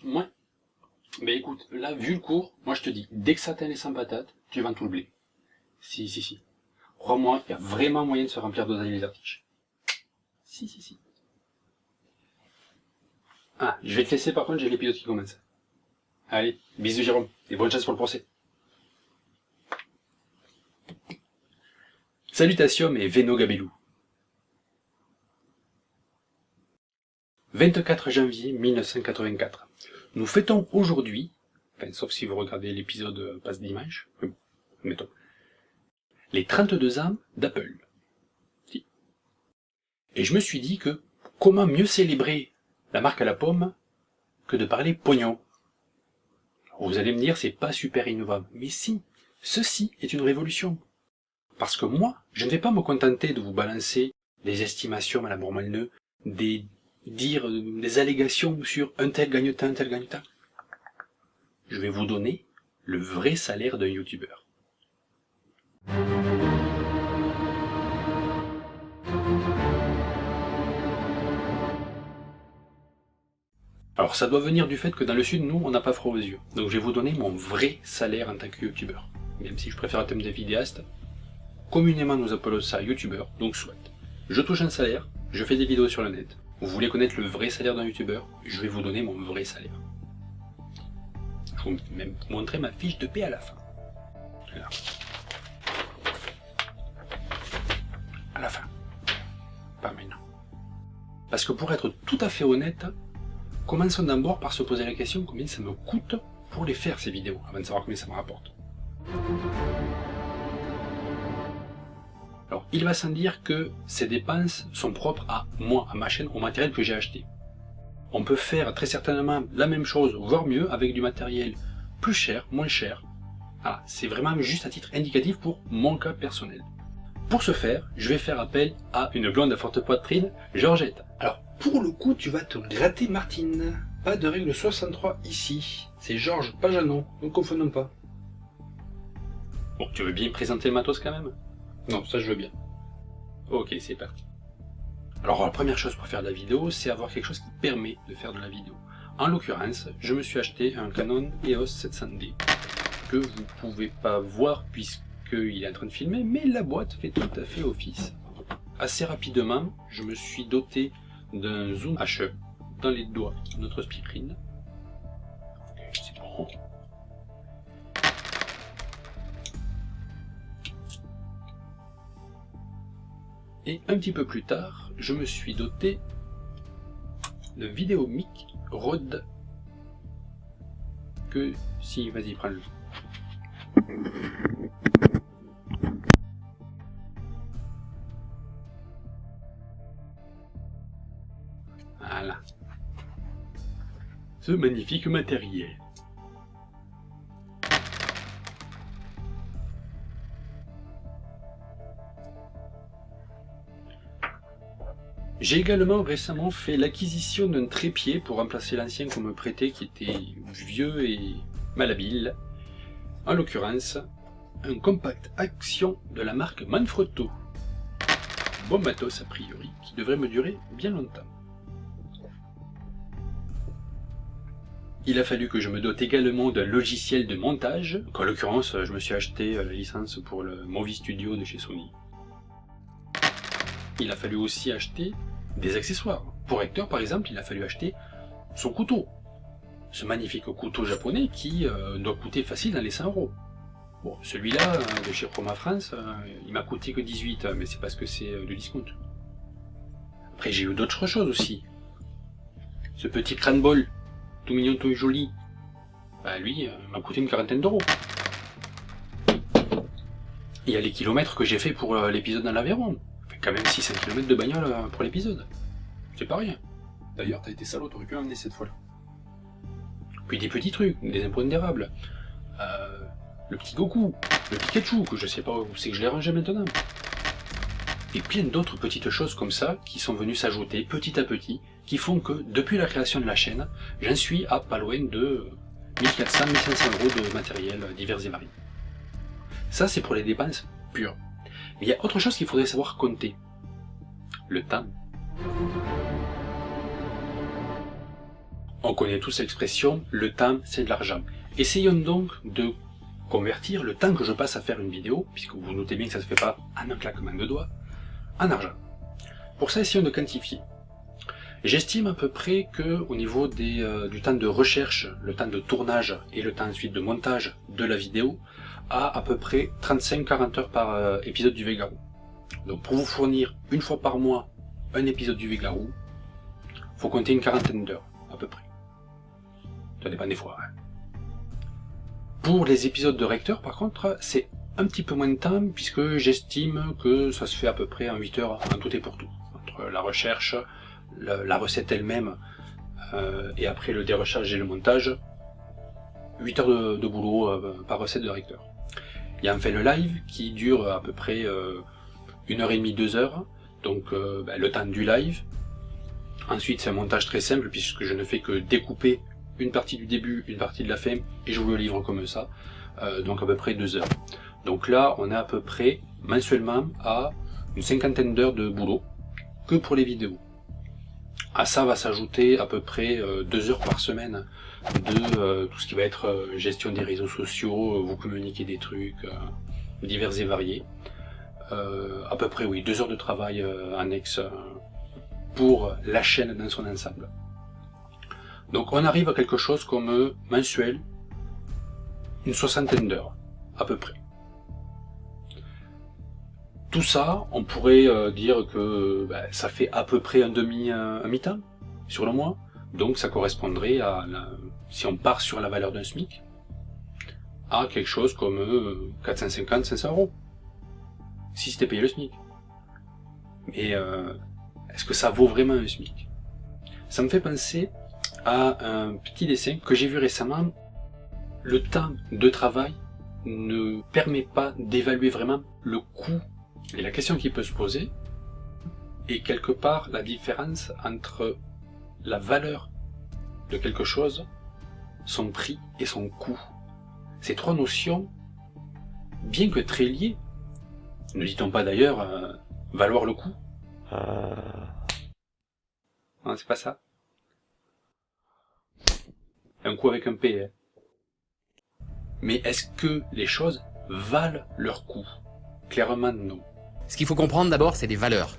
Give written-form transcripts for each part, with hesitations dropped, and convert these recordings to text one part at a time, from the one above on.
Ouais. Ben écoute, là, vu le cours, moi je te dis, dès que ça t'est sans patate, tu vends tout le blé. Si. Crois-moi, il y a vraiment moyen de se remplir d'oseille les artiches. Si. Ah, je vais te laisser par contre, j'ai l'épisode qui commence. Allez, bisous Jérôme, et bonne chance pour le procès. Salutations et Veno Gabelou. 24 janvier 1984. Nous fêtons aujourd'hui, enfin sauf si vous regardez l'épisode passe dimanche, mais bon, mettons, les 32 ans d'Apple. Si. Et je me suis dit que comment mieux célébrer la marque à la pomme que de parler pognon. Vous allez me dire c'est pas super innovant, mais si, ceci est une révolution. Parce que moi, je ne vais pas me contenter de vous balancer des estimations à la Mormalneux, des allégations sur un tel gagne tant, un tel gagne tant. Je vais vous donner le vrai salaire d'un youtubeur. Alors ça doit venir du fait que dans le sud, nous, on n'a pas froid aux yeux. Donc je vais vous donner mon vrai salaire en tant que youtubeur. Même si je préfère le thème de vidéaste, communément nous appelons ça youtubeur, donc soit. Je touche un salaire, je fais des vidéos sur le net. Vous voulez connaître le vrai salaire d'un youtubeur? Je vais vous donner mon vrai salaire. Je vais même montrer ma fiche de paie à la fin. Voilà. À la fin. Pas maintenant. Parce que pour être tout à fait honnête, commençons d'abord par se poser la question combien ça me coûte pour les faire ces vidéos, avant de savoir combien ça me rapporte. Alors, il va sans dire que ces dépenses sont propres à moi, à ma chaîne, au matériel que j'ai acheté. On peut faire très certainement la même chose, voire mieux, avec du matériel plus cher, moins cher. Voilà, c'est vraiment juste à titre indicatif pour mon cas personnel. Pour ce faire, je vais faire appel à une blonde à forte poitrine, Georgette. Alors, pour le coup, tu vas te gratter Martine. Pas de règle 63 ici. C'est Georges, pas Jeannot, ne confondons pas. Bon, tu veux bien présenter le matos quand même? Non, ça je veux bien. Ok, c'est parti. Alors la première chose pour faire de la vidéo, c'est avoir quelque chose qui permet de faire de la vidéo. En l'occurrence, je me suis acheté un Canon EOS 700D, que vous pouvez pas voir puisqu'il est en train de filmer, mais la boîte fait tout à fait office. Assez rapidement, je me suis doté d'un zoom HE dans les doigts de notre speakerine. C'est bon. Et un petit peu plus tard, je me suis doté de Vidéomic Rode que si, vas-y, prends-le. Voilà. Ce magnifique matériel. J'ai également récemment fait l'acquisition d'un trépied pour remplacer l'ancien qu'on me prêtait qui était vieux et malhabile. En l'occurrence, un compact action de la marque Manfrotto. Bon matos a priori, qui devrait me durer bien longtemps. Il a fallu que je me dote également d'un logiciel de montage. En l'occurrence, je me suis acheté la licence pour le Movie Studio de chez Sony. Il a fallu aussi acheter des accessoires. Pour Hector, par exemple, il a fallu acheter son couteau. Ce magnifique couteau japonais qui doit coûter facile dans les 100 €. Bon, celui-là, de chez Chroma France, il m'a coûté que 18, mais c'est parce que c'est le discount. Après, j'ai eu d'autres choses aussi. Ce petit crâne bol, tout mignon, tout joli, bah lui, m'a coûté une quarantaine d'euros. Il y a les kilomètres que j'ai fait pour l'épisode dans l'Aveyron. Quand même 600 km de bagnole pour l'épisode. C'est pas rien. D'ailleurs, t'as été salaud, t'aurais pu m'emmener cette fois-là. Puis des petits trucs, des impondérables. Le petit Goku, le Pikachu, que je sais pas où c'est que je l'ai rangé maintenant. Et plein d'autres petites choses comme ça qui sont venues s'ajouter petit à petit, qui font que depuis la création de la chaîne, j'en suis à pas loin de 1400-1500 € de matériel divers et variés. Ça, c'est pour les dépenses pures. Mais il y a autre chose qu'il faudrait savoir compter. Le temps. On connaît tous l'expression, le temps c'est de l'argent. Essayons donc de convertir le temps que je passe à faire une vidéo, puisque vous notez bien que ça ne se fait pas en un claquement de doigts, en argent. Pour ça, essayons de quantifier. J'estime à peu près que au niveau du temps de recherche, le temps de tournage et le temps ensuite de montage de la vidéo, à peu près 35-40 heures par épisode du Végarou. Donc pour vous fournir une fois par mois un épisode du Végarou, faut compter une quarantaine d'heures, à peu près. Ça dépend des fois. Hein. Pour les épisodes de Recteur, par contre, c'est un petit peu moins de temps, puisque j'estime que ça se fait à peu près en 8 heures en tout et pour tout. Entre la recherche, la recette elle-même, et après le dérochage et le montage, 8 heures de boulot par recette de Recteur. Il y a enfin le live qui dure à peu près 1h30, 2 heures, donc le temps du live. Ensuite c'est un montage très simple puisque je ne fais que découper une partie du début, une partie de la fin, et je vous le livre comme ça, donc à peu près 2 heures. Donc là on est à peu près mensuellement à une cinquantaine d'heures de boulot, que pour les vidéos. À ça va s'ajouter à peu près 2 heures par semaine de tout ce qui va être gestion des réseaux sociaux, vous communiquer des trucs divers et variés. À peu près oui, 2 heures de travail annexe pour la chaîne dans son ensemble. Donc on arrive à quelque chose comme mensuel, une soixantaine d'heures, à peu près. Tout ça, on pourrait dire que ça fait à peu près un mi-temps sur le mois, donc ça correspondrait à, si on part sur la valeur d'un SMIC, à quelque chose comme 450-500 euros, si c'était payé le SMIC. Mais est-ce que ça vaut vraiment un SMIC? Ça me fait penser à un petit dessin que j'ai vu récemment. Le temps de travail ne permet pas d'évaluer vraiment le coût. Et la question qui peut se poser est quelque part la différence entre la valeur de quelque chose, son prix et son coût. Ces trois notions, bien que très liées, ne dit-on pas d'ailleurs valoir le coup? Non, c'est pas ça. Un coup avec un P. Hein. Mais est-ce que les choses valent leur coût? Clairement non. Ce qu'il faut comprendre d'abord, c'est des valeurs.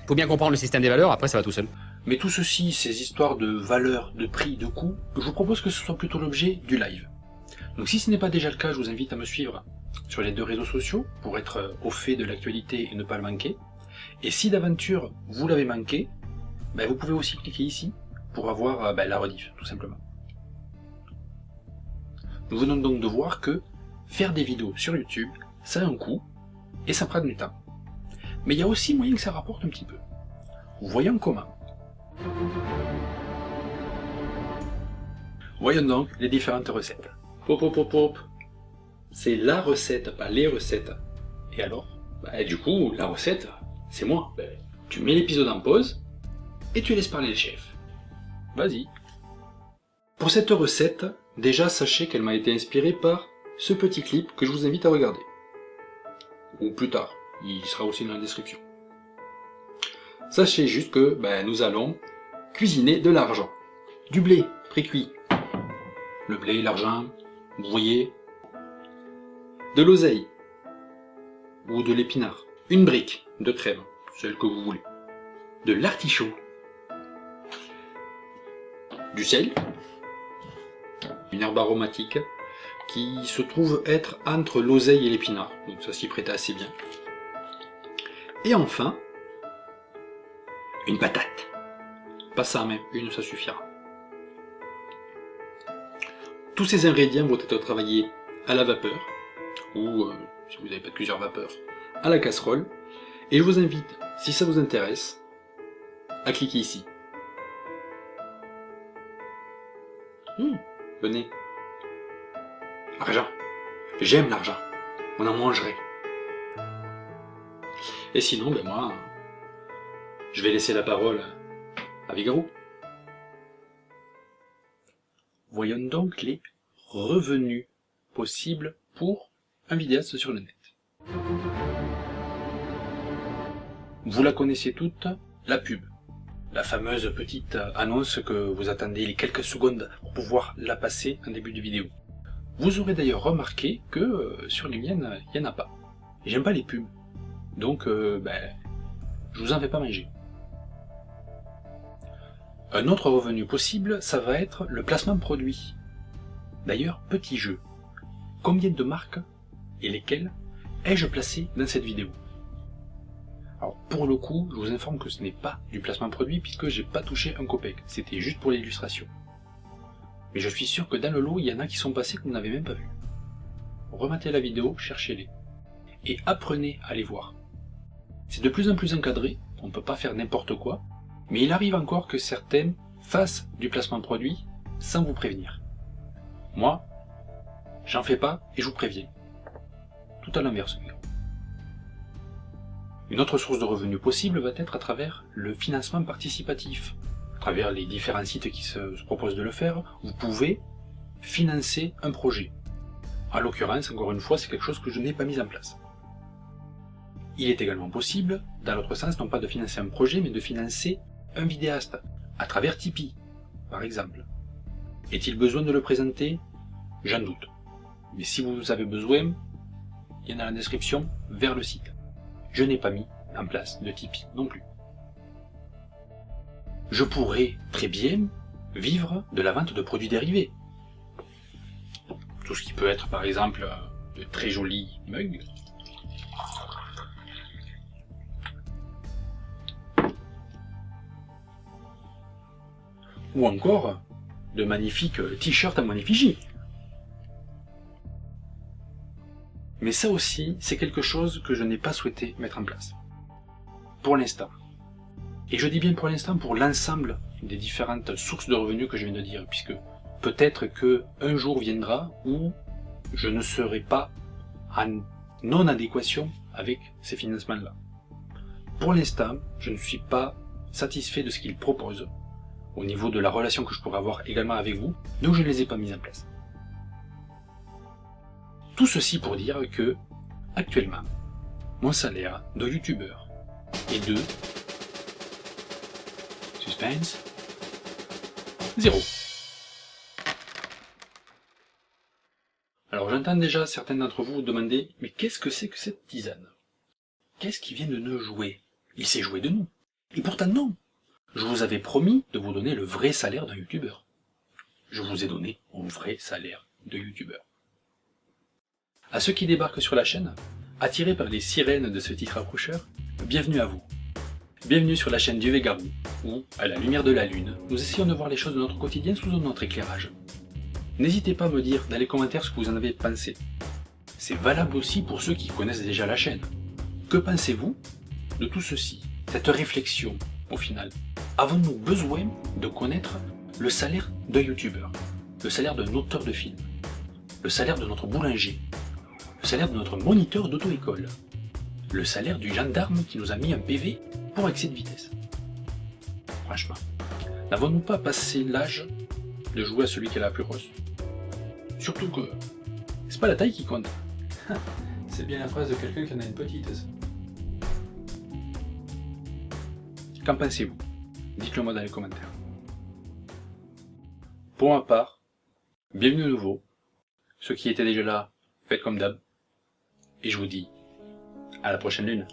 Il faut bien comprendre le système des valeurs, après ça va tout seul. Mais tout ceci, ces histoires de valeur, de prix, de coût, je vous propose que ce soit plutôt l'objet du live. Donc si ce n'est pas déjà le cas, je vous invite à me suivre sur les 2 réseaux sociaux pour être au fait de l'actualité et ne pas le manquer. Et si d'aventure vous l'avez manqué, vous pouvez aussi cliquer ici pour avoir la rediff, tout simplement. Nous venons donc de voir que faire des vidéos sur YouTube, ça a un coût et ça prend du temps. Mais il y a aussi moyen que ça rapporte un petit peu. Voyons comment. Voyons donc les différentes recettes. Hop hop hop hop. C'est la recette, pas les recettes. Et alors du coup, la recette, c'est moi. Tu mets l'épisode en pause et tu laisses parler le chef. Vas-y. Pour cette recette, déjà sachez qu'elle m'a été inspirée par ce petit clip que je vous invite à regarder. Ou plus tard, il sera aussi dans la description. Sachez juste que nous allons cuisiner de l'argent. Du blé pré-cuit. Le blé, l'argent, vous voyez. De l'oseille. Ou de l'épinard. Une brique de crème, celle que vous voulez. De l'artichaut. Du sel. Une herbe aromatique qui se trouve être entre l'oseille et l'épinard. Donc ça s'y prête assez bien. Et enfin, une patate. Pas ça, mais une, ça suffira. Tous ces ingrédients vont être travaillés à la vapeur, ou, si vous n'avez pas plusieurs vapeurs, à la casserole. Et je vous invite, si ça vous intéresse, à cliquer ici. Venez. Argent. J'aime l'argent. On en mangerait. Et sinon, moi, je vais laisser la parole à Végarou. Voyons donc les revenus possibles pour un vidéaste sur le net. Vous la connaissez toutes, la pub. la fameuse petite annonce que vous attendez les quelques secondes pour pouvoir la passer en début de vidéo. Vous aurez d'ailleurs remarqué que sur les miennes, il n'y en a pas. J'aime pas les pubs, donc je vous en fais pas manger. Un autre revenu possible, ça va être le placement produit. D'ailleurs, petit jeu. Combien de marques et lesquelles ai-je placé dans cette vidéo? Alors pour le coup, je vous informe que ce n'est pas du placement produit puisque j'ai pas touché un copec, c'était juste pour l'illustration. Mais je suis sûr que dans le lot, il y en a qui sont passés que vous n'avez même pas vu. Rematez la vidéo, cherchez-les. Et apprenez à les voir. C'est de plus en plus encadré, on ne peut pas faire n'importe quoi, mais il arrive encore que certaines fassent du placement produit sans vous prévenir. Moi, j'en fais pas et je vous préviens. Tout à l'inverse. Une autre source de revenus possible va être à travers le financement participatif. À travers les différents sites qui se proposent de le faire, vous pouvez financer un projet. En l'occurrence, encore une fois, c'est quelque chose que je n'ai pas mis en place. Il est également possible, dans l'autre sens, non pas de financer un projet, mais de financer un vidéaste, à travers Tipeee, par exemple. Est-il besoin de le présenter? J'en doute. Mais si vous avez besoin, il y en a dans la description vers le site. Je n'ai pas mis en place de Tipeee non plus. Je pourrais très bien vivre de la vente de produits dérivés. Tout ce qui peut être par exemple de très jolis mugs. Ou encore de magnifiques t-shirts à mon effigie. Mais ça aussi, c'est quelque chose que je n'ai pas souhaité mettre en place. Pour l'instant. Et je dis bien pour l'instant pour l'ensemble des différentes sources de revenus que je viens de dire, puisque peut-être que un jour viendra où je ne serai pas en non-adéquation avec ces financements-là. Pour l'instant, je ne suis pas satisfait de ce qu'ils proposent, au niveau de la relation que je pourrais avoir également avec vous, donc je ne les ai pas mis en place. Tout ceci pour dire que, actuellement, mon salaire de youtubeur est de... Suspense... 0. Alors j'entends déjà certains d'entre vous vous demander, mais qu'est-ce que c'est que cette tisane? Qu'est-ce qui vient de nous jouer? Il s'est joué de nous. Et pourtant non. Je vous avais promis de vous donner le vrai salaire d'un youtubeur. Je vous ai donné mon vrai salaire de youtubeur. À ceux qui débarquent sur la chaîne, attirés par les sirènes de ce titre accrocheur, bienvenue à vous. Bienvenue sur la chaîne Dieu et Garou, où, à la lumière de la lune, nous essayons de voir les choses de notre quotidien sous un autre éclairage. N'hésitez pas à me dire dans les commentaires ce que vous en avez pensé. C'est valable aussi pour ceux qui connaissent déjà la chaîne. Que pensez-vous de tout ceci, cette réflexion, au final? Avons-nous besoin de connaître le salaire d'un youtubeur, le salaire d'un auteur de film, le salaire de notre boulanger, le salaire de notre moniteur d'auto-école, le salaire du gendarme qui nous a mis un PV pour excès de vitesse? Franchement, n'avons-nous pas passé l'âge de jouer à celui qui a la plus grosse? Surtout que c'est pas la taille qui compte. C'est bien la phrase de quelqu'un qui en a une petite. Qu'en pensez-vous? Dites-le moi dans les commentaires. Pour ma part, bienvenue à nouveau. Ceux qui étaient déjà là, faites comme d'hab. Et je vous dis à la prochaine lune.